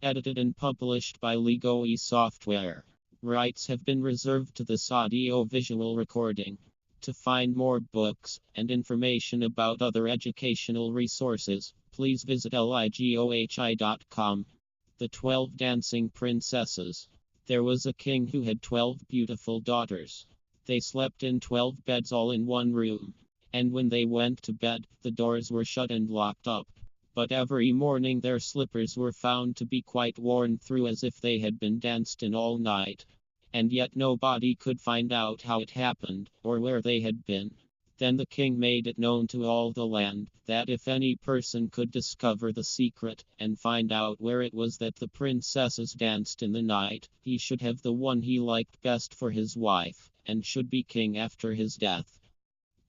Edited and published by Ligohi Software. Rights have been reserved to this audio-visual recording. To find more books and information about other educational resources, please visit ligohi.com. The 12 Dancing Princesses. There was a king who had 12 beautiful daughters. They slept in 12 beds all in one room. And when they went to bed, the doors were shut and locked up. But every morning their slippers were found to be quite worn through as if they had been danced in all night. And yet nobody could find out how it happened, or where they had been. Then the king made it known to all the land, that if any person could discover the secret, and find out where it was that the princesses danced in the night, he should have the one he liked best for his wife, and should be king after his death.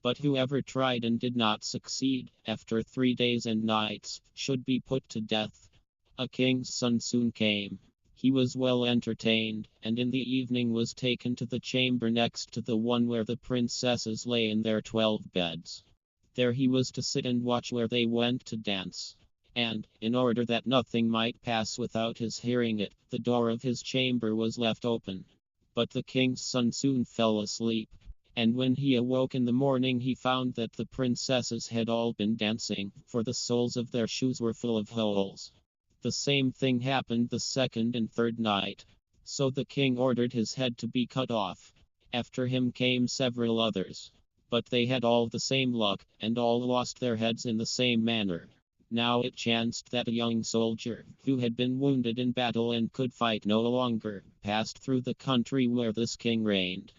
But whoever tried and did not succeed, after 3 days and nights, should be put to death. A king's son soon came. He was well entertained, and in the evening was taken to the chamber next to the one where the princesses lay in their 12 beds. There he was to sit and watch where they went to dance. And, in order that nothing might pass without his hearing it, the door of his chamber was left open. But the king's son soon fell asleep. And when he awoke in the morning he found that the princesses had all been dancing, for the soles of their shoes were full of holes. The same thing happened the second and third night. So the king ordered his head to be cut off. After him came several others. But they had all the same luck, and all lost their heads in the same manner. Now it chanced that a young soldier, who had been wounded in battle and could fight no longer, passed through the country where this king reigned.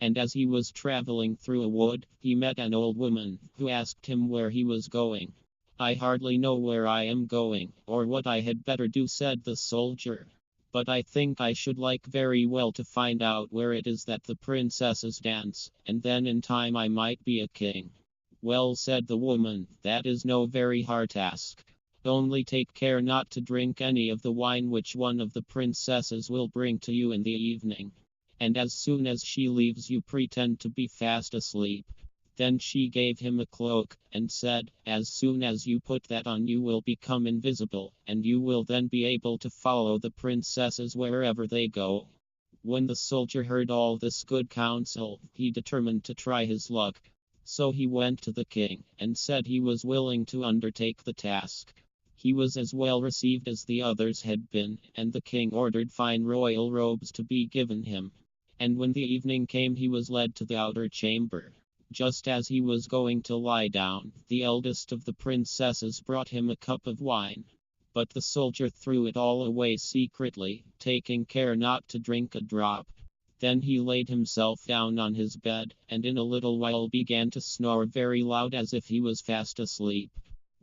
And as he was traveling through a wood, he met an old woman, who asked him where he was going. "I hardly know where I am going, or what I had better do," said the soldier. "But I think I should like very well to find out where it is that the princesses dance, and then in time I might be a king." "Well," said the woman, "that is no very hard task. Only take care not to drink any of the wine which one of the princesses will bring to you in the evening. And as soon as she leaves you pretend to be fast asleep." Then she gave him a cloak, and said, "As soon as you put that on you will become invisible, and you will then be able to follow the princesses wherever they go." When the soldier heard all this good counsel, he determined to try his luck. So he went to the king, and said he was willing to undertake the task. He was as well received as the others had been, and the king ordered fine royal robes to be given him. And when the evening came he was led to the outer chamber. Just as he was going to lie down, the eldest of the princesses brought him a cup of wine. But the soldier threw it all away secretly, taking care not to drink a drop. Then he laid himself down on his bed, and in a little while began to snore very loud as if he was fast asleep.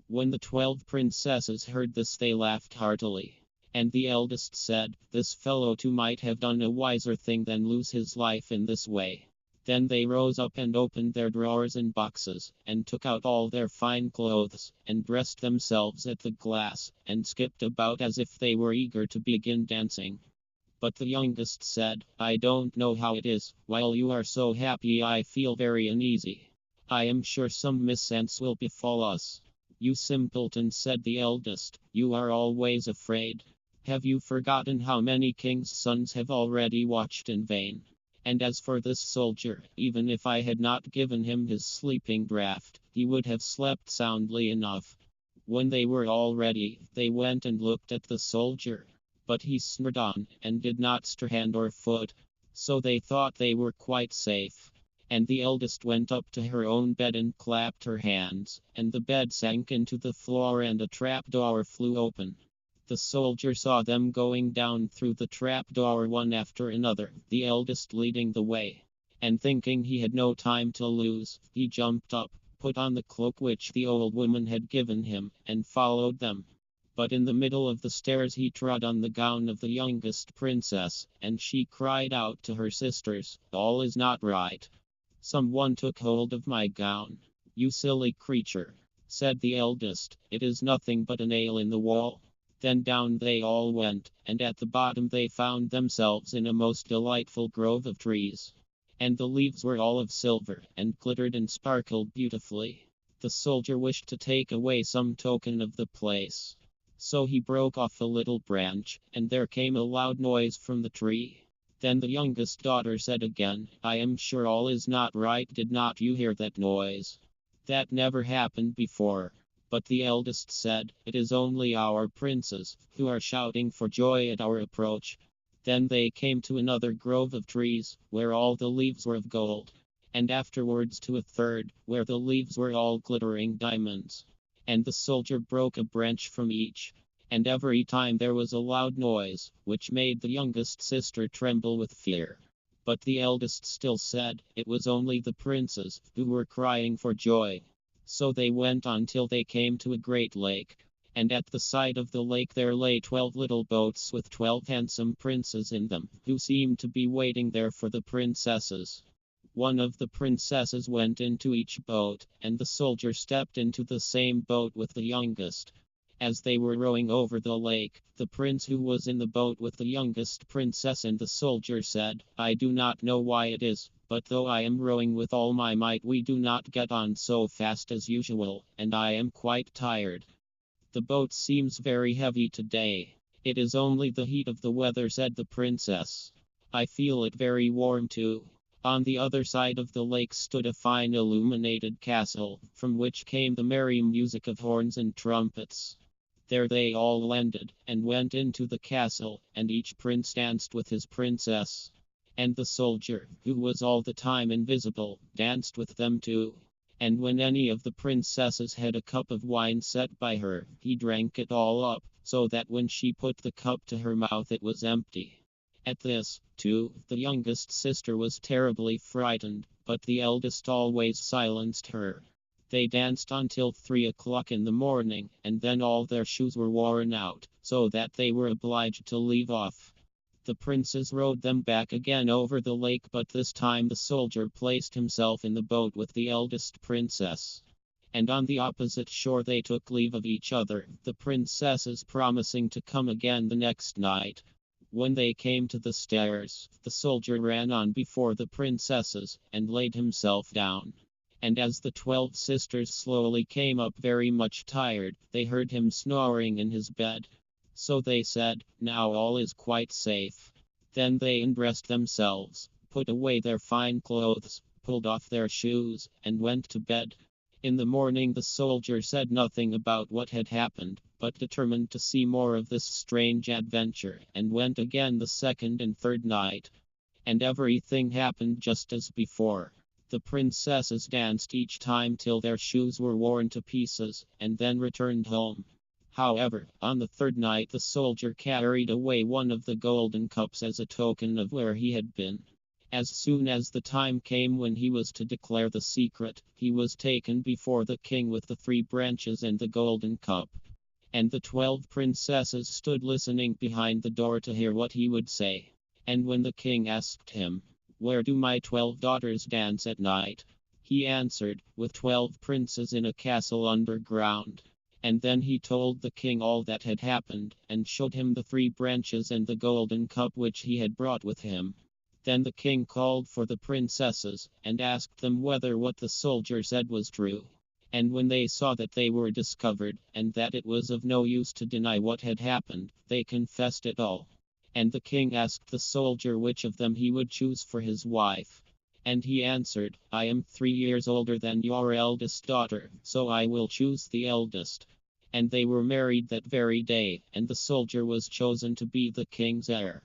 When the 12 princesses heard this they laughed heartily. And the eldest said, "This fellow too might have done a wiser thing than lose his life in this way." Then they rose up and opened their drawers and boxes, and took out all their fine clothes, and dressed themselves at the glass, and skipped about as if they were eager to begin dancing. But the youngest said, "I don't know how it is, while you are so happy I feel very uneasy. I am sure some mischance will befall us." "You simpleton," said the eldest, "you are always afraid. Have you forgotten how many kings' sons have already watched in vain? And as for this soldier, even if I had not given him his sleeping draught, he would have slept soundly enough." When they were all ready, they went and looked at the soldier. But he snored on, and did not stir hand or foot. So they thought they were quite safe. And the eldest went up to her own bed and clapped her hands, and the bed sank into the floor and a trapdoor flew open. The soldier saw them going down through the trapdoor one after another, the eldest leading the way. And thinking he had no time to lose, he jumped up, put on the cloak which the old woman had given him, and followed them. But in the middle of the stairs he trod on the gown of the youngest princess, and she cried out to her sisters, "All is not right. Someone took hold of my gown." "You silly creature," said the eldest, "it is nothing but a nail in the wall." Then down they all went, and at the bottom they found themselves in a most delightful grove of trees. And the leaves were all of silver, and glittered and sparkled beautifully. The soldier wished to take away some token of the place. So he broke off a little branch, and there came a loud noise from the tree. Then the youngest daughter said again, I am sure all is not right. Did not you hear that noise? That never happened before. But the eldest said, It is only our princes, who are shouting for joy at our approach. Then they came to another grove of trees, where all the leaves were of gold, and afterwards to a third, where the leaves were all glittering diamonds. And the soldier broke a branch from each, and every time there was a loud noise, which made the youngest sister tremble with fear. But the eldest still said, It was only the princes, who were crying for joy. So they went on till they came to a great lake. And at the side of the lake there lay 12 little boats with 12 handsome princes in them, who seemed to be waiting there for the princesses. One of the princesses went into each boat, and the soldier stepped into the same boat with the youngest. As they were rowing over the lake, the prince who was in the boat with the youngest princess and the soldier said, I do not know why it is, but though I am rowing with all my might, we do not get on so fast as usual, and I am quite tired. The boat seems very heavy today. It is only the heat of the weather, said the princess. I feel it very warm too. On the other side of the lake stood a fine illuminated castle, from which came the merry music of horns and trumpets. There they all landed, and went into the castle, and each prince danced with his princess. And the soldier, who was all the time invisible, danced with them too. And when any of the princesses had a cup of wine set by her, he drank it all up, so that when she put the cup to her mouth it was empty. At this, too, the youngest sister was terribly frightened, but the eldest always silenced her. They danced until 3 o'clock in the morning, and then all their shoes were worn out, so that they were obliged to leave off. The princes rowed them back again over the lake, but this time the soldier placed himself in the boat with the eldest princess. And on the opposite shore they took leave of each other, the princesses promising to come again the next night. When they came to the stairs, the soldier ran on before the princesses, and laid himself down. And as the 12 sisters slowly came up very much tired, they heard him snoring in his bed. So they said, Now all is quite safe. Then they undressed themselves, put away their fine clothes, pulled off their shoes, and went to bed. In the morning the soldier said nothing about what had happened, but determined to see more of this strange adventure, and went again the second and third night. And everything happened just as before. The princesses danced each time till their shoes were worn to pieces, and then returned home. However, on the third night the soldier carried away one of the golden cups as a token of where he had been. As soon as the time came when he was to declare the secret, he was taken before the king with the 3 branches and the golden cup. And the 12 princesses stood listening behind the door to hear what he would say. And when the king asked him, Where do my 12 daughters dance at night? He answered, With 12 princes in a castle underground. And then he told the king all that had happened, and showed him the 3 branches and the golden cup which he had brought with him. Then the king called for the princesses, and asked them whether what the soldier said was true. And when they saw that they were discovered, and that it was of no use to deny what had happened, they confessed it all. And the king asked the soldier which of them he would choose for his wife. And he answered, I am 3 years older than your eldest daughter, so I will choose the eldest. And they were married that very day, and the soldier was chosen to be the king's heir.